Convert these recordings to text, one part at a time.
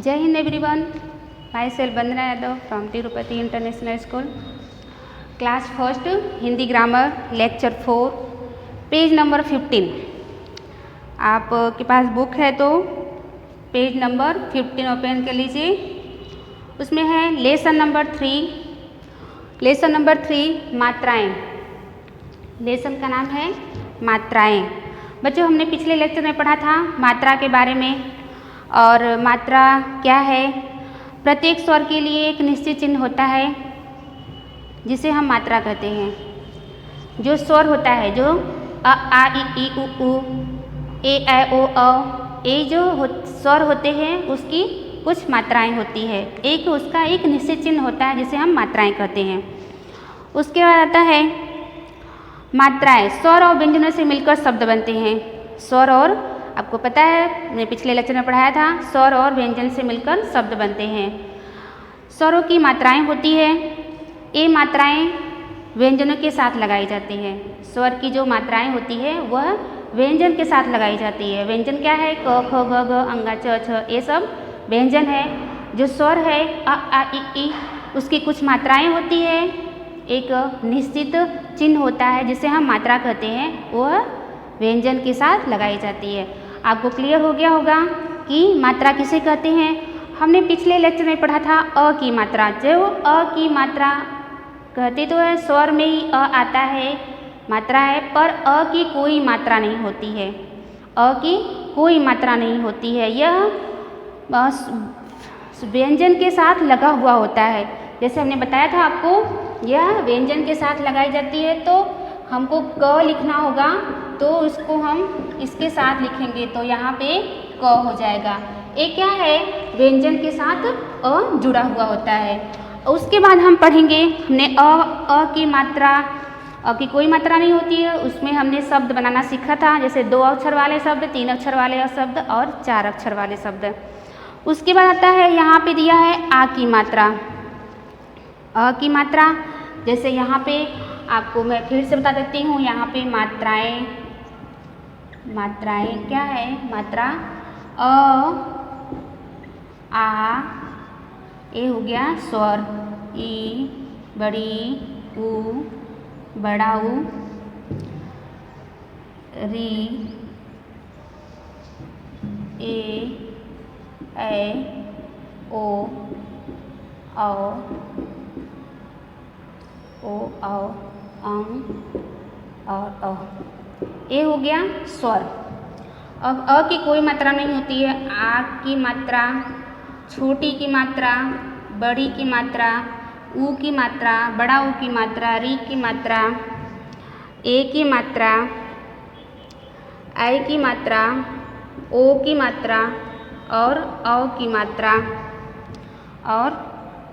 जय Hind everyone, my self Vandana Yadav from Tirupati international school, class first Hindi grammar lecture 4 page number 15। आपके पास book है तो page number 15 open कर लीजिए। उसमें है लेसन नंबर 3 मात्राएं। लेसन का नाम है मात्राएं। बच्चों, हमने पिछले लेक्चर में पढ़ा था मात्रा के बारे में। और मात्रा क्या है? प्रत्येक स्वर के लिए एक निश्चित चिन्ह होता है जिसे हम मात्रा कहते हैं। जो स्वर होता है, जो अ आ इ उ ऊ ए ऐ ओ औ, ये जो स्वर होते हैं उसकी कुछ मात्राएं होती है। उसका एक निश्चित चिन्ह होता है जिसे हम मात्राएं कहते हैं। उसके बाद आता है मात्राएं। स्वर और व्यंजनों से मिलकर शब्द बनते हैं। स्वर और, आपको पता है मैंने पिछले लेक्चर में पढ़ाया था, स्वर और व्यंजन से मिलकर शब्द बनते हैं। स्वरों की मात्राएं होती है। ये मात्राएं व्यंजनों के साथ लगाई जाती हैं। स्वर की जो मात्राएं होती है वह व्यंजन के साथ लगाई जाती है। व्यंजन क्या है? क ख ग घ अंगा च छ, ये सब व्यंजन है। जो स्वर है अ आ इ उसकी कुछ मात्राएं होती है। एक निश्चित चिन्ह होता है जिसे हम मात्रा कहते हैं, वह व्यंजन के साथ लगाई जाती है। आपको क्लियर हो गया होगा कि मात्रा किसे कहते हैं। हमने पिछले लेक्चर में पढ़ा था अ की मात्रा। जो अ की मात्रा कहते तो है, स्वर में ही अ आता है, मात्रा है, पर अ की कोई मात्रा नहीं होती है। अ की कोई मात्रा नहीं होती है। यह व्यंजन के साथ लगा हुआ होता है। जैसे हमने बताया था आपको, यह व्यंजन के साथ लगाई जाती है। तो हमको क लिखना होगा तो इसको हम इसके साथ लिखेंगे, तो यहाँ पे क हो जाएगा। ये क्या है? व्यंजन के साथ अ जुड़ा हुआ होता है। उसके बाद हम पढ़ेंगे, हमने अ की मात्रा, अ की कोई मात्रा नहीं होती है। उसमें हमने शब्द बनाना सीखा था, जैसे 2 अक्षर वाले शब्द, 3 अक्षर वाले शब्द और 4 अक्षर वाले शब्द। उसके बाद आता है, यहाँ पे दिया है आ की मात्रा। अ की मात्रा, जैसे यहाँ पे आपको मैं फिर से बता देती हूँ। यहाँ पे मात्राएं क्या है? मात्रा अ आ, ये हो गया स्वर, ई बड़ी ऊ बड़ा ऊ, री ए ऐ ओ औ अं और अ, ये हो गया स्वर। अब अ की कोई मात्रा नहीं होती है। आ की मात्रा, छोटी की मात्रा, बड़ी की मात्रा, ऊ की मात्रा, बड़ा ऊ की मात्रा, री की मात्रा, ए की मात्रा, ऐ की मात्रा, ओ की मात्रा और औ की मात्रा और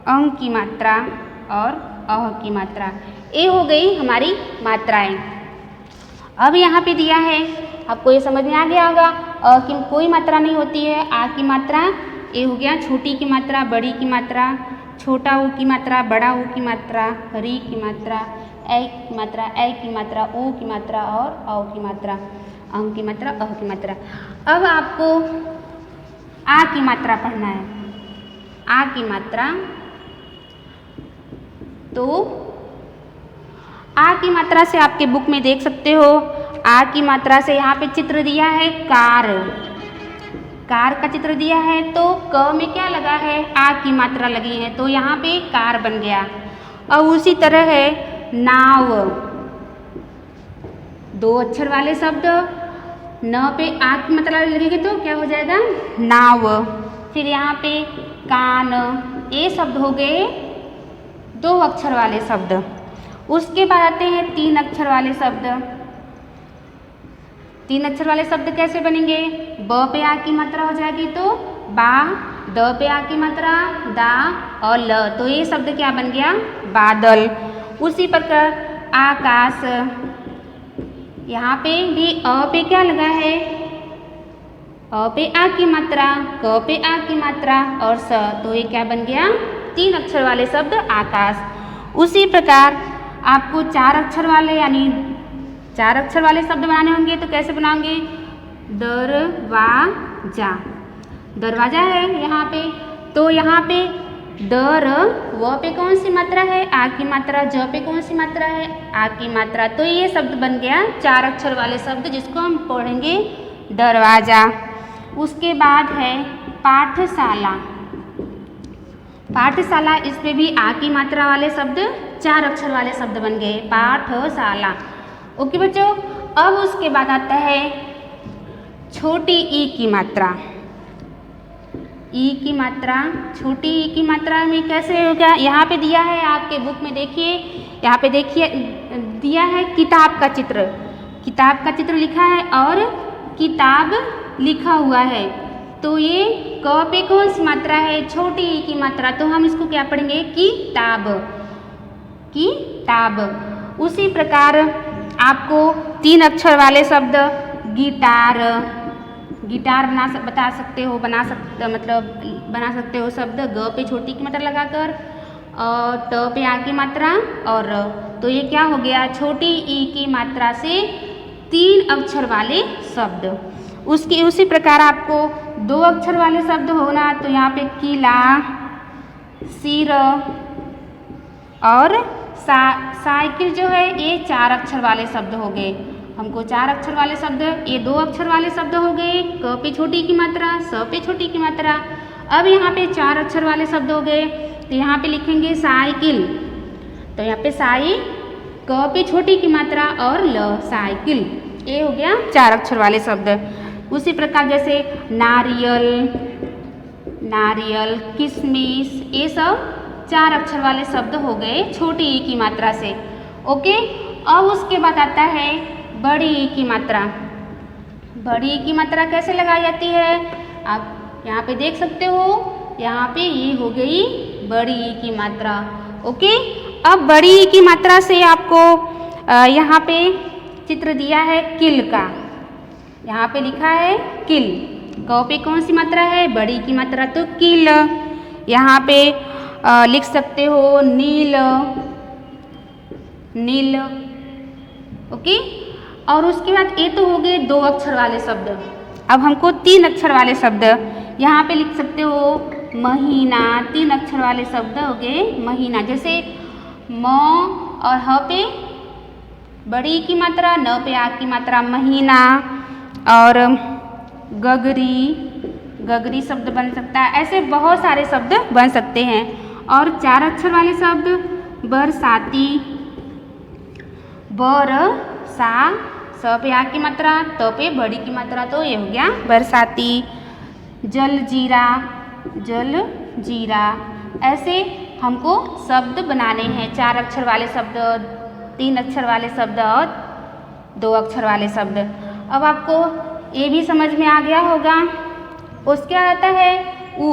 अं की मात्रा और अह की मात्रा। ये हो गई हमारी मात्राएं। अब यहाँ पे दिया है, आपको ये समझ में आ गया होगा, अ की कोई मात्रा नहीं होती है। आ की मात्रा, ये हो गया छोटी की मात्रा, बड़ी की मात्रा, छोटा ऊ की मात्रा, बड़ा ऊ की मात्रा, री की मात्रा, ऐ की मात्रा, ऐ की मात्रा, ओ की मात्रा और औ की मात्रा, अं की मात्रा, अह की मात्रा। अब आपको आ की मात्रा पढ़ना है। आ की मात्रा, तो आ की मात्रा से आपके बुक में देख सकते हो। आ की मात्रा से यहाँ पे चित्र दिया है कार का चित्र दिया है। तो क में क्या लगा है? आ की मात्रा लगी है, तो यहाँ पे कार बन गया। और उसी तरह है नाव, 2 अक्षर वाले शब्द, न पे आ की मात्रा लगेगी तो क्या हो जाएगा? नाव। फिर यहाँ पे कान, ये शब्द हो गए 2 अक्षर वाले शब्द। उसके बाद आते हैं 3 अक्षर वाले शब्द। 3 अक्षर वाले शब्द कैसे बनेंगे? ब पे आ की मात्रा हो जाएगी तो बा, द पे आ की मात्रा दा और ल, तो ये शब्द क्या बन गया? बादल। उसी प्रकार आकाश, यहाँ पे भी अ पे क्या लगा है? अ पे आ की मात्रा, क पे आ की मात्रा और स, तो ये क्या बन गया? 3 अक्षर वाले शब्द आकाश। उसी प्रकार आपको 4 अक्षर वाले, यानी 4 अक्षर वाले शब्द बनाने होंगे, तो कैसे बनाओगे? दरवाजा। दरवाजा है यहाँ पे, तो यहाँ पे दर व पे कौन सी मात्रा है, आ की मात्रा, ज पे कौन सी मात्रा है, आ की मात्रा। तो ये शब्द बन गया 4 अक्षर वाले शब्द जिसको हम पढ़ेंगे दरवाजा। उसके बाद है पाठशाला। पाठशाला, इस पे भी आ की मात्रा वाले शब्द 4 अक्षर वाले शब्द बन गए पाठशाला। ओके बच्चों, अब उसके बाद आता है छोटी ई की मात्रा। ई की मात्रा, छोटी ई की मात्रा में कैसे होगा, यहाँ पे दिया है आपके बुक में, देखिए यहाँ पे देखिए दिया है किताब का चित्र, किताब का चित्र लिखा है और किताब लिखा हुआ है। तो ये क पे कौन सी मात्रा है, छोटी ई की मात्रा, तो हम इसको क्या पढ़ेंगे किताब, किताब। उसी प्रकार आपको 3 अक्षर वाले शब्द गिटार, गिटार बता सकते हो, बना सकते हो शब्द ग पे छोटी की मात्रा लगाकर और ट पे आ की मात्रा और र। तो ये क्या हो गया, छोटी ई की मात्रा से 3 अक्षर वाले शब्द। उसी प्रकार आपको 2 अक्षर वाले शब्द होना, तो यहाँ पे किला, सिर और साइकिल जो है ये 4 अक्षर वाले शब्द हो गए। हमको 4 अक्षर वाले शब्द, ये 2 अक्षर वाले शब्द हो गए, क पे छोटी की मात्रा, स पे छोटी की मात्रा। अब यहाँ पे 4 अक्षर वाले शब्द हो गए, तो यहाँ पे लिखेंगे साइकिल, तो यहाँ पे साई क पे छोटी की मात्रा और ल साइकिल, ये हो गया 4 अक्षर वाले शब्द। उसी प्रकार जैसे नारियल, नारियल, किशमिश, ये सब 4 अक्षर वाले शब्द हो गए छोटी ई की मात्रा से। ओके, अब उसके बाद आता है बड़ी ई की मात्रा। बड़ी ई की मात्रा कैसे लगाई जाती है, आप यहाँ पे देख सकते हो, यहाँ पे ये हो गई बड़ी ई की मात्रा। ओके, अब बड़ी ई की मात्रा से आपको यहाँ पे चित्र दिया है किल का, यहाँ पे लिखा है किल, क पे कौन सी मात्रा है, बड़ी की मात्रा, तो किल। यहाँ पे लिख सकते हो नील, नील। ओके, और उसके बाद ये तो हो गए 2 अक्षर वाले शब्द। अब हमको 3 अक्षर वाले शब्द, यहाँ पे लिख सकते हो महीना, 3 अक्षर वाले शब्द हो गए महीना। जैसे म और ह पे बड़ी की मात्रा, न पे आ की मात्रा, महीना। और गगरी, गगरी शब्द बन सकता है, ऐसे बहुत सारे शब्द बन सकते हैं। और 4 अक्षर वाले शब्द बरसाती, सा, स पे आ की मात्रा, त पे बड़ी की मात्रा, तो ये हो गया बरसाती। जलजीरा, जल जीरा। ऐसे हमको शब्द बनाने हैं, 4 अक्षर वाले शब्द, 3 अक्षर वाले शब्द और 2 अक्षर वाले शब्द। अब आपको ये भी समझ में आ गया होगा। उसके बाद आता है ऊ।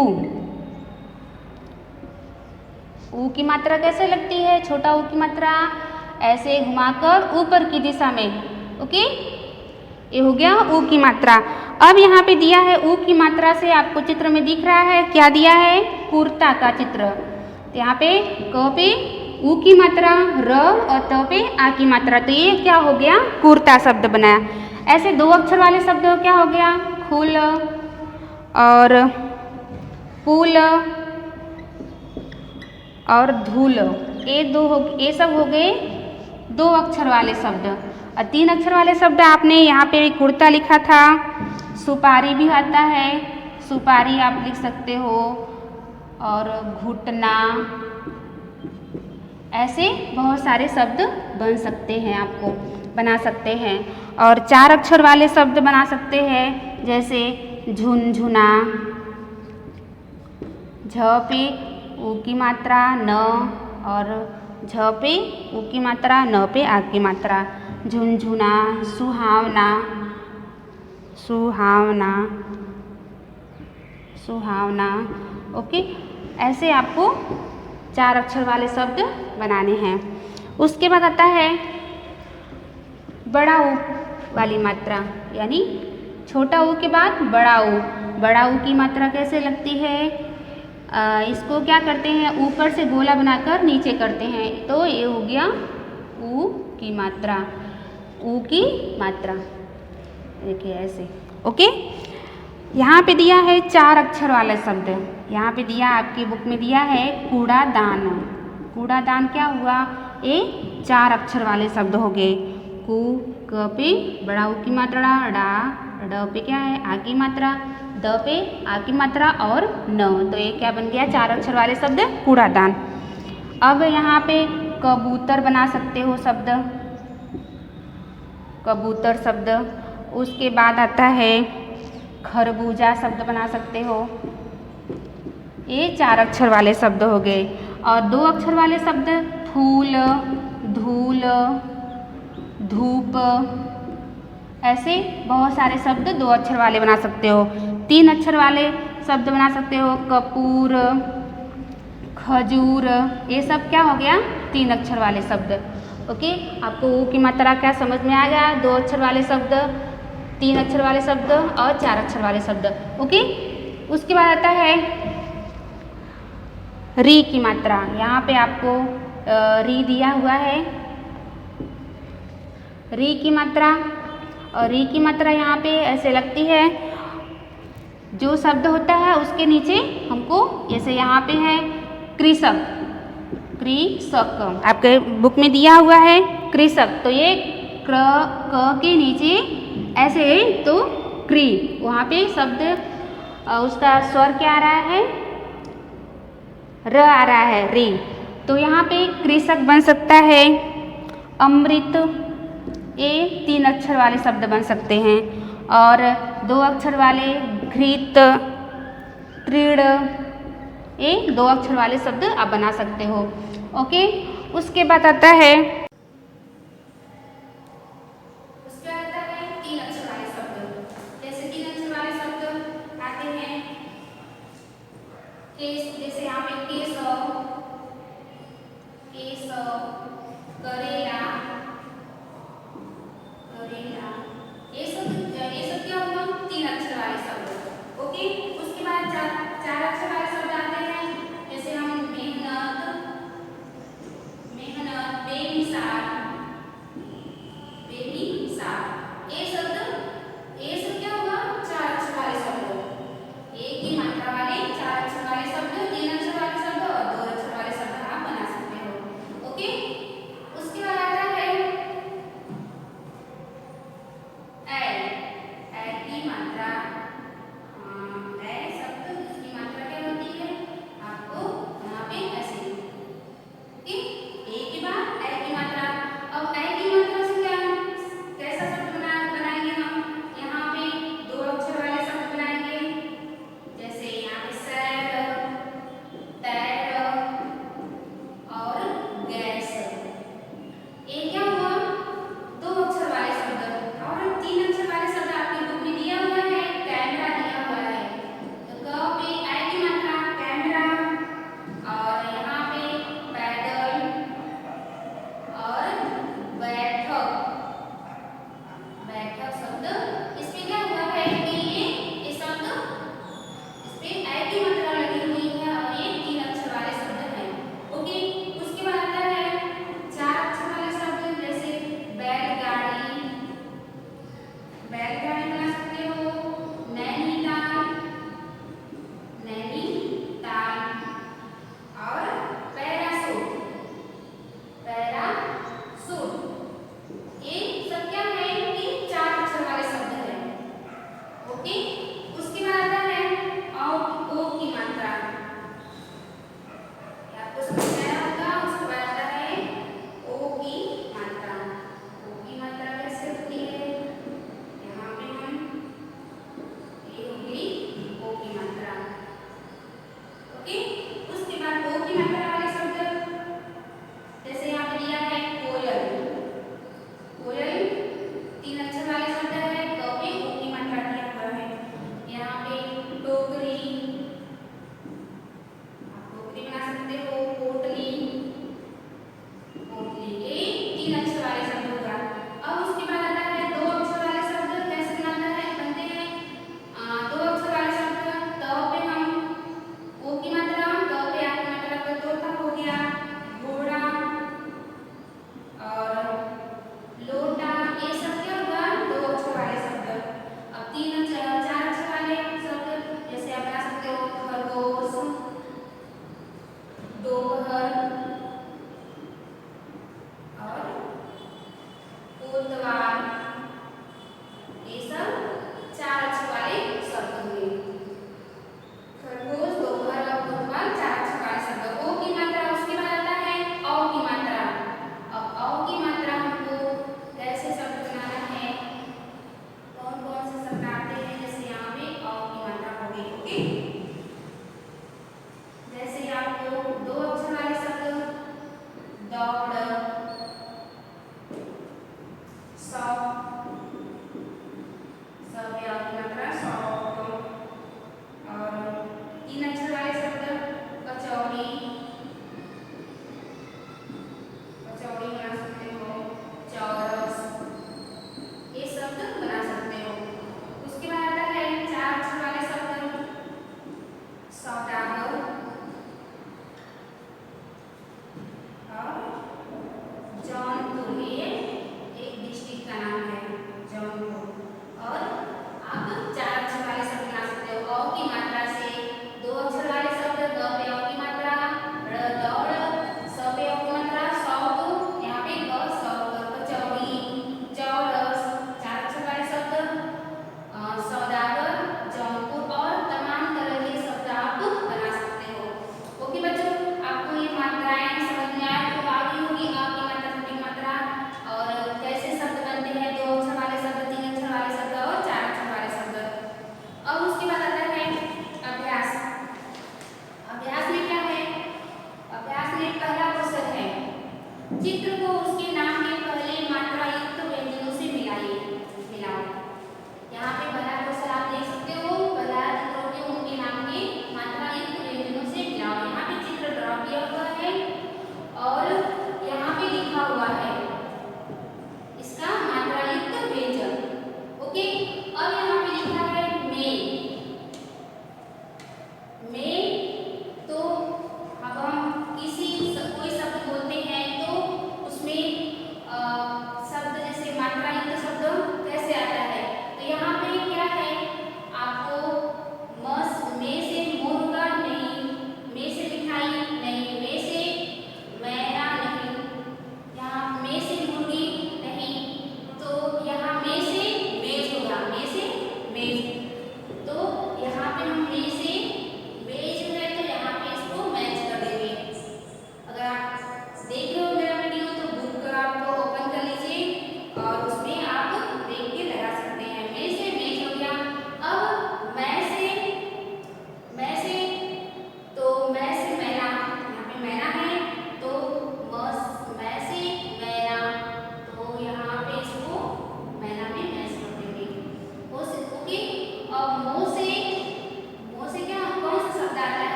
ऊ की मात्रा कैसे लगती है, छोटा ऊ की मात्रा ऐसे घुमाकर ऊपर की दिशा में। ओके, ये हो गया ऊ की मात्रा। अब यहाँ पे दिया है ऊ की मात्रा से, आपको चित्र में दिख रहा है क्या दिया है, कुर्ता का चित्र। तो यहाँ पे क पे ऊ की मात्रा, र और त पे आ की मात्रा, तो ये क्या हो गया, कुर्ता शब्द बनाया। ऐसे 2 अक्षर वाले शब्द क्या हो गया, फूल और पुल और धूल, ये सब हो गए 2 अक्षर वाले शब्द। और 3 अक्षर वाले शब्द आपने यहाँ पे कुर्ता लिखा था, सुपारी भी आता है, सुपारी आप लिख सकते हो, और घुटना, ऐसे बहुत सारे शब्द बन सकते हैं, आपको बना सकते हैं। और 4 अक्षर वाले शब्द बना सकते हैं, जैसे झुनझुना, झ पे ऊ की मात्रा, न और झ पे ऊ की मात्रा, न पे आ की मात्रा, झुनझुना। सुहावना, सुहावना, सुहावना। ओके, ऐसे आपको 4 अक्षर वाले शब्द बनाने हैं। उसके बाद आता है बड़ा ऊ वाली मात्रा, यानी छोटा ऊ के बाद बड़ा ऊ। बड़ा ऊ की मात्रा कैसे लगती है, इसको क्या करते हैं, ऊपर से गोला बनाकर नीचे करते हैं, तो ये हो गया ऊ की मात्रा, ऊ की मात्रा, देखिए ऐसे। ओके, यहाँ पे दिया है 4 अक्षर वाला शब्द। यहाँ पे दिया आपकी बुक में दिया है कूड़ादान। कूड़ादान क्या हुआ? ये 4 अक्षर वाले शब्द हो गए। कू क पे बड़ा ऊ की मात्रा डा, ड पे क्या है आ की मात्रा, द पे आ की मात्रा और न, तो ये क्या बन गया? 4 अक्षर वाले शब्द कूड़ादान। अब यहाँ पे कबूतर बना सकते हो शब्द, कबूतर शब्द। उसके बाद आता है खरबूजा शब्द बना सकते हो। ये 4 अक्षर वाले शब्द हो गए। और 2 अक्षर वाले शब्द फूल, धूल, धूप, ऐसे बहुत सारे शब्द 2 अक्षर वाले बना सकते हो। 3 अक्षर वाले शब्द बना सकते हो कपूर, खजूर, ये सब क्या हो गया? 3 अक्षर वाले शब्द। ओके, आपको ऊ की मात्रा क्या समझ में आ गया? 2 अक्षर वाले शब्द, 3 अक्षर वाले शब्द और 4 अक्षर वाले शब्द। ओके, उसके बाद आता है री की मात्रा। यहाँ पे आपको री दिया हुआ है, री की मात्रा। और री की मात्रा यहाँ पे ऐसे लगती है, जो शब्द होता है उसके नीचे हमको, जैसे यहाँ पे है कृषक, कृषक आपके बुक में दिया हुआ है कृषक, तो ये क के नीचे ऐसे है तो क्री, वहाँ पे शब्द उसका स्वर क्या आ रहा है? र आ रहा है, री। तो यहाँ पे कृषक बन सकता है। अमृत, ये 3 अक्षर वाले शब्द बन सकते हैं। और 2 अक्षर वाले घृत, तृण, ये 2 अक्षर वाले शब्द आप बना सकते हो। ओके, उसके बाद आता है 3 अक्षर वाले शब्द। जैसे 3 अक्षर वाले शब्द आते हैं केस, जैसे यहाँ पे केशव, केशव, करेला, करेला, ये सब क्या हुआ? 3 अक्षर वाले शब्द। ओके, उसके बाद 4 अक्षर वाले शब्द आते हैं, जैसे हम मेहनत, मेहनत, बेमिसाल, इसका अभ्यास